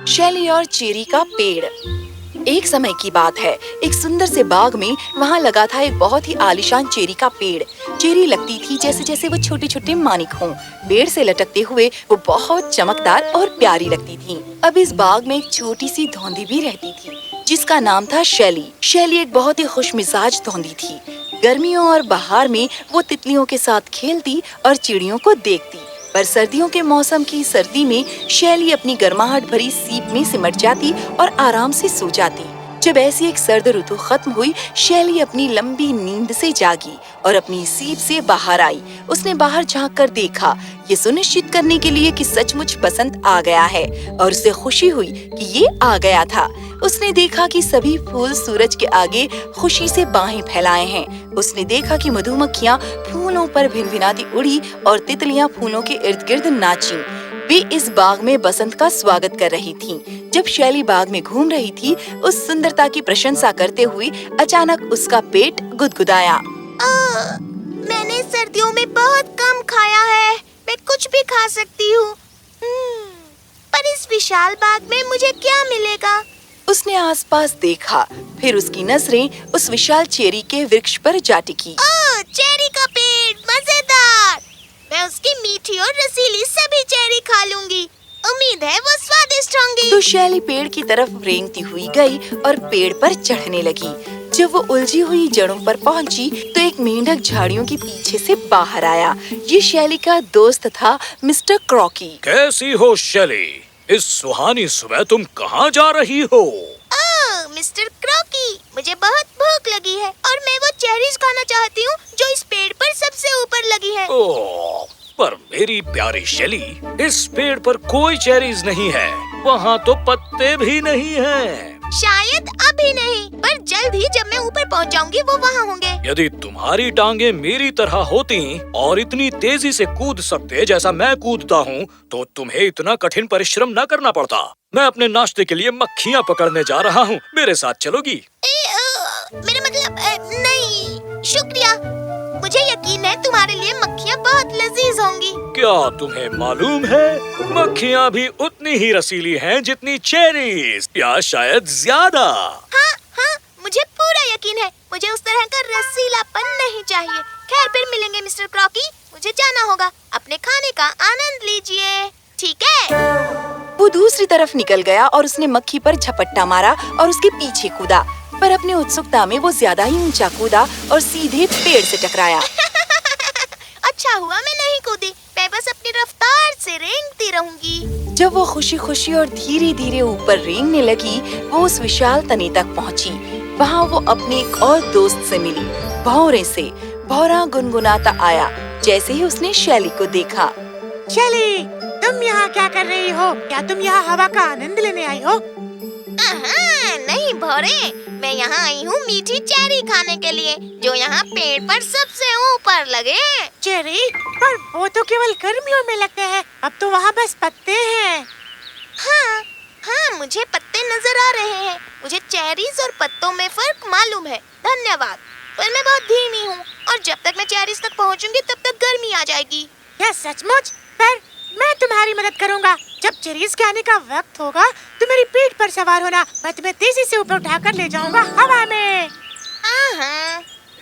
शैली और चेरी का पेड़। एक समय की बात है, एक सुंदर से बाग में वहाँ लगा था एक बहुत ही आलीशान चेरी का पेड़। चेरी लगती थी जैसे जैसे वो छोटे छोटे मानिक हों। पेड़ से लटकते हुए वो बहुत चमकदार और प्यारी लगती थी। अब इस बाग में एक छोटी सी धौंधी भी रहती थी जिसका नाम था शैली। शैली एक बहुत ही खुशमिजाज धौंधी थी। गर्मियों और बहार में वो तितलियों के साथ खेलती और चिड़ियों को देखती, पर सर्दियों के मौसम की सर्दी में शैली अपनी गर्माहट भरी सीप में सिमट जाती और आराम से सो जाती। जब ऐसी एक सर्द ऋतु खत्म हुई, शैली अपनी लंबी नींद से जागी और अपनी सीप से बाहर आई। उसने बाहर झांक कर देखा, ये सुनिश्चित करने के लिए कि सचमुच बसंत आ गया है, और उसे खुशी हुई कि ये आ गया था। उसने देखा कि सभी फूल सूरज के आगे खुशी से बाहें फैलाए हैं। उसने देखा कि मधुमक्खियाँ फूलों पर भिनभिनाती उड़ी और तितलियाँ फूलों के इर्द गिर्द नाची। वे इस बाग में बसंत का स्वागत कर रही थीं। जब शैली बाग में घूम रही थी, उस सुंदरता की प्रशंसा करते हुए अचानक उसका पेट गुदगुदाया। मैंने सर्दियों में बहुत कम खाया है, मैं कुछ भी खा सकती हूँ। पर इस विशाल बाग में मुझे क्या मिलेगा? उसने आसपास देखा, फिर उसकी नजरें उस विशाल चेरी के वृक्ष पर जा टिकी। ओह, चेरी का पेड़, मजेदार! मैं उसकी मीठी और रसीली सभी चेरी खा लूंगी। उम्मीद है वो स्वादिष्ट होंगी। तो शैली पेड़ की तरफ रेंगती हुई गई और पेड़ पर चढ़ने लगी। जब वो उलझी हुई जड़ों पर पहुंची, तो एक मेंढक झाड़ियों के पीछे से बाहर आया। ये शैली का दोस्त था, मिस्टर क्रॉकी। कैसी हो शैली? इस सुहानी सुबह तुम कहाँ जा रही हो? ओह, मिस्टर क्रॉकी, मुझे बहुत भूख लगी है और मैं वो चेरीज खाना चाहती हूँ जो इस पेड़ पर सबसे ऊपर लगी है। ओह, पर मेरी प्यारी शैली, इस पेड़ पर कोई चेरीज नहीं है। वहाँ तो पत्ते भी नहीं हैं। शायद अभी नहीं, पर जल्द ही जब मैं ऊपर पहुँच जाऊंगी वो वहाँ होंगे। यदि तुम्हारी टांगे मेरी तरह होती और इतनी तेजी से कूद सकते जैसा मैं कूदता हूँ, तो तुम्हें इतना कठिन परिश्रम न करना पड़ता। मैं अपने नाश्ते के लिए मक्खियाँ पकड़ने जा रहा हूँ, मेरे साथ चलोगी? मेरा मतलब नहीं, शुक्रिया। मुझे यकीन है तुम्हारे लिए मक्खियाँ बहुत लजीज होंगी। क्या तुम्हें मालूम है, मक्खियाँ भी उतनी ही रसीली हैं जितनी चेरीज, या शायद ज्यादा। हाँ, मुझे पूरा यकीन है। मुझे उस तरह का रसीलापन नहीं चाहिए। खैर, फिर मिलेंगे मिस्टर क्रॉकी। मुझे जाना होगा। अपने खाने का आनंद लीजिए, ठीक है? वो दूसरी तरफ निकल गया और उसने मक्खी पर झपट्टा मारा और उसके पीछे कूदा, पर अपनी उत्सुकता में वो ज्यादा ही ऊंचा कूदा और सीधे पेड़ से टकराया। अच्छा हुआ मैं नहीं कूदी, मैं बस अपनी रफ्तार से रेंगती रहूंगी। जब वो खुशी खुशी और धीरे धीरे ऊपर रेंगने लगी, वो उस विशाल तने तक पहुंची। वहाँ वो अपने एक और दोस्त से मिली, भौरे से। भौरा गुनगुनाता आया जैसे ही उसने शैली को देखा। शैली, तुम यहाँ क्या कर रही हो? क्या तुम यहाँ हवा का आनंद लेने आई हो? नहीं भौरे, मैं यहाँ आई हूँ मीठी चेरी खाने के लिए, जो यहाँ पेड़ पर सबसे ऊपर लगे। चेरी? पर वो तो केवल गर्मियों में लगते हैं, अब तो वहाँ बस पत्ते हैं। हाँ, मुझे पत्ते नजर आ रहे हैं। मुझे चेरीज और पत्तों में फर्क मालूम है, धन्यवाद। पर मैं बहुत धीमी हूँ और जब तक मैं चेरीज तक पहुँचूंगी तब तक गर्मी आ जाएगी। क्या सचमुच? पर मैं तुम्हारी मदद करूँगा। जब चेरीज के आने का वक्त होगा तो मेरी पीठ पर सवार होना, मैं तुम्हें तेजी से ऊपर उठाकर ले जाऊँगा हवा में।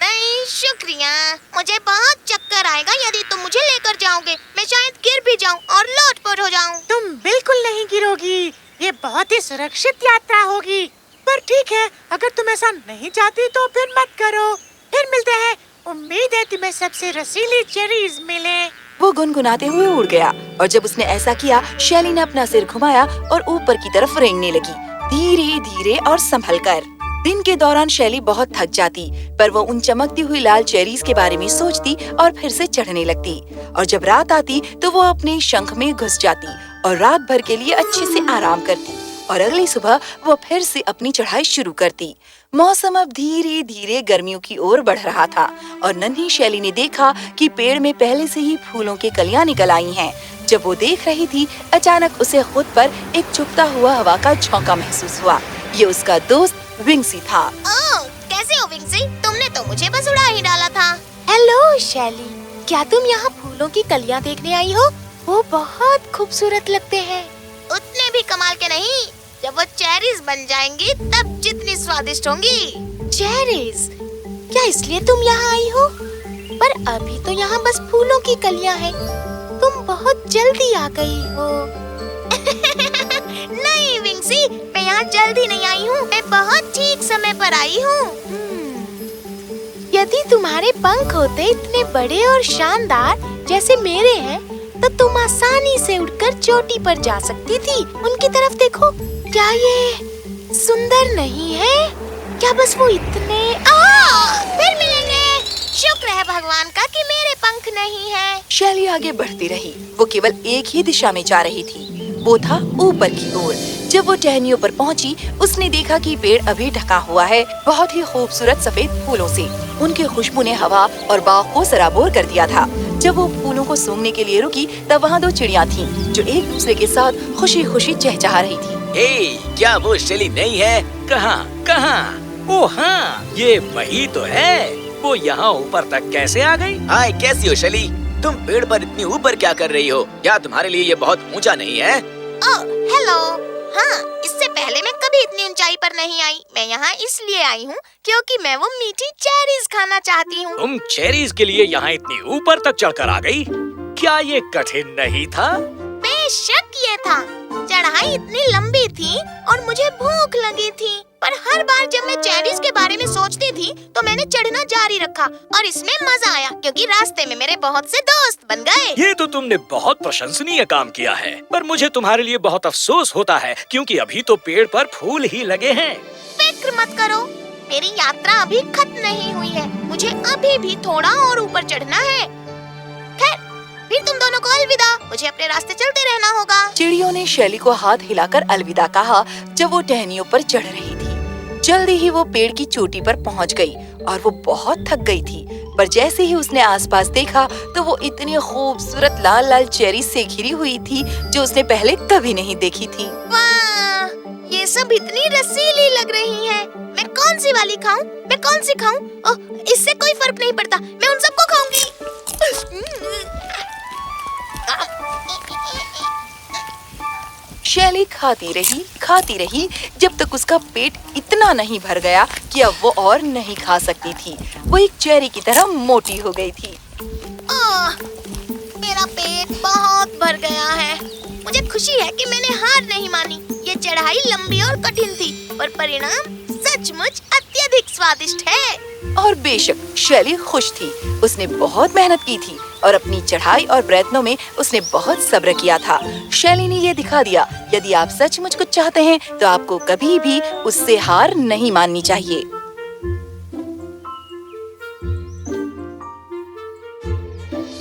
नहीं शुक्रिया, मुझे बहुत चक्कर आएगा यदि तुम मुझे लेकर जाओगे। मैं शायद गिर भी जाऊँ और लोटपोट हो जाऊँ। तुम बिल्कुल नहीं गिरोगी, ये बहुत ही सुरक्षित यात्रा होगी। पर ठीक है, अगर तुम ऐसा नहीं चाहती तो फिर मत करो। फिर मिलते हैं। उम्मीद है तुम्हें सबसे रसीली चेरीज मिले। वो गुनगुनाते हुए उड़ गया और जब उसने ऐसा किया, शैली ने अपना सिर घुमाया और ऊपर की तरफ रेंगने लगी, धीरे धीरे और संभल कर। दिन के दौरान शैली बहुत थक जाती, पर वो उन चमकती हुई लाल चेरीज के बारे में सोचती और फिर से चढ़ने लगती। और जब रात आती तो वो अपने शंख में घुस जाती और रात भर के लिए अच्छे से आराम करती, और अगली सुबह वो फिर से अपनी चढ़ाई शुरू करती। मौसम अब धीरे धीरे गर्मियों की ओर बढ़ रहा था और नन्ही शैली ने देखा कि पेड़ में पहले से ही फूलों की कलियां निकल आई हैं। जब वो देख रही थी, अचानक उसे खुद पर एक चुभता हुआ हवा का झोंका महसूस हुआ। ये उसका दोस्त विंग्सी था। ओह, कैसे हो विंग्सी? तुमने तो मुझे बस उड़ा ही डाला था। हेलो शैली, क्या तुम यहाँ फूलों की कलियां देखने आई हो? वो बहुत खूबसूरत लगते हैं। उतने भी भी कमाल के नहीं, जब वो चेरीज बन जाएंगी तब जितनी स्वादिष्ट होंगी। चेरीज? क्या इसलिए तुम यहाँ आई हो? पर अभी तो यहाँ बस फूलों की कलियाँ हैं। तुम बहुत जल्दी आ गई हो। नहीं विंग्सी, मैं यहाँ जल्दी नहीं आई हूँ, मैं बहुत ठीक समय पर आई हूँ। यदि तुम्हारे पंख होते इतने बड़े और शानदार जैसे मेरे हैं, तो तुम आसानी से उड़कर चोटी पर जा सकती थी। उनकी तरफ देखो, क्या ये सुंदर नहीं है? क्या बस वो इतने फिर मिलेंगे। शुक्र है भगवान का कि मेरे पंख नहीं है। शैली आगे बढ़ती रही। वो केवल एक ही दिशा में जा रही थी, वो था ऊपर की ओर। जब वो टहनियों पर पहुंची, उसने देखा कि पेड़ अभी ढका हुआ है बहुत ही खूबसूरत सफेद फूलों से। उनकी खुशबू ने हवा और बाग को सराबोर कर दिया था। जब वो फूलों को सूंघने के लिए रुकी, तब वहाँ 2 चिड़िया थीं, जो एक दूसरे के साथ खुशी खुशी चहचहा रही थी। क्या वो शैली नहीं है? कहाँ कहाँ? ओ हाँ, ये वही तो है। वो यहाँ ऊपर तक कैसे आ गई? हाय, कैसी हो शैली? तुम पेड़ पर इतनी ऊपर क्या कर रही हो? क्या तुम्हारे लिए ये बहुत ऊंचा नहीं है? Oh hello. हाँ, इससे पहले मैं कभी इतनी ऊंचाई पर नहीं आई। मैं यहाँ इसलिए आई हूँ क्योंकि मैं वो मीठी चेरीज खाना चाहती हूँ। तुम चेरीज के लिए यहाँ इतनी ऊपर तक चढ़कर आ गई? क्या ये कठिन नहीं था? बेशक ये था। चढ़ाई इतनी लंबी थी और मुझे भूख लगी थी, पर हर बार जब मैं चेरीज के बारे में सोचती थी तो मैंने चढ़ना जारी रखा और इसमें मजा आया क्योंकि रास्ते में मेरे बहुत से दोस्त बन गए। ये तो तुमने बहुत प्रशंसनीय काम किया है, पर मुझे तुम्हारे लिए बहुत अफसोस होता है क्योंकि अभी तो पेड़ पर फूल ही लगे हैं। फिक्र मत करो, मेरी यात्रा अभी खत्म नहीं हुई है। मुझे अभी भी थोड़ा और ऊपर चढ़ना है। खैर, फिर तुम दोनों को अलविदा। मुझे अपने रास्ते चलते रहना होगा। चिड़ियों ने शैली को हाथ हिलाकर अलविदा कहा जब वो टहनियों पर चढ़ रही थी। जल्दी ही वो पेड़ की चोटी पर पहुंच गई और वो बहुत थक गई थी। पर जैसे ही उसने आसपास देखा तो वो इतनी खूबसूरत लाल लाल चेरी से घिरी हुई थी जो उसने पहले कभी नहीं देखी थी। वाह, ये सब इतनी रसीली लग रही है। मैं कौन सी वाली खाऊं? मैं कौन सी खाऊं? ओह, इससे कोई फर्क नहीं पड़ता, मैं उन सबको खाऊंगी। शैली खाती रही जब तक उसका पेट इतना नहीं भर गया कि अब वो और नहीं खा सकती थी। वो एक चेरी की तरह मोटी हो गई थी। मेरा पेट बहुत भर गया है। मुझे खुशी है कि मैंने हार नहीं मानी। ये चढ़ाई लंबी और कठिन थी, पर परिणाम सचमुच अत्यधिक स्वादिष्ट है। और बेशक शैली खुश थी। उसने बहुत मेहनत की थी और अपनी चढ़ाई और प्रयत्नों में उसने बहुत सब्र किया था। शैली ने ये दिखा दिया, यदि आप सचमुच कुछ चाहते हैं तो आपको कभी भी उससे हार नहीं माननी चाहिए।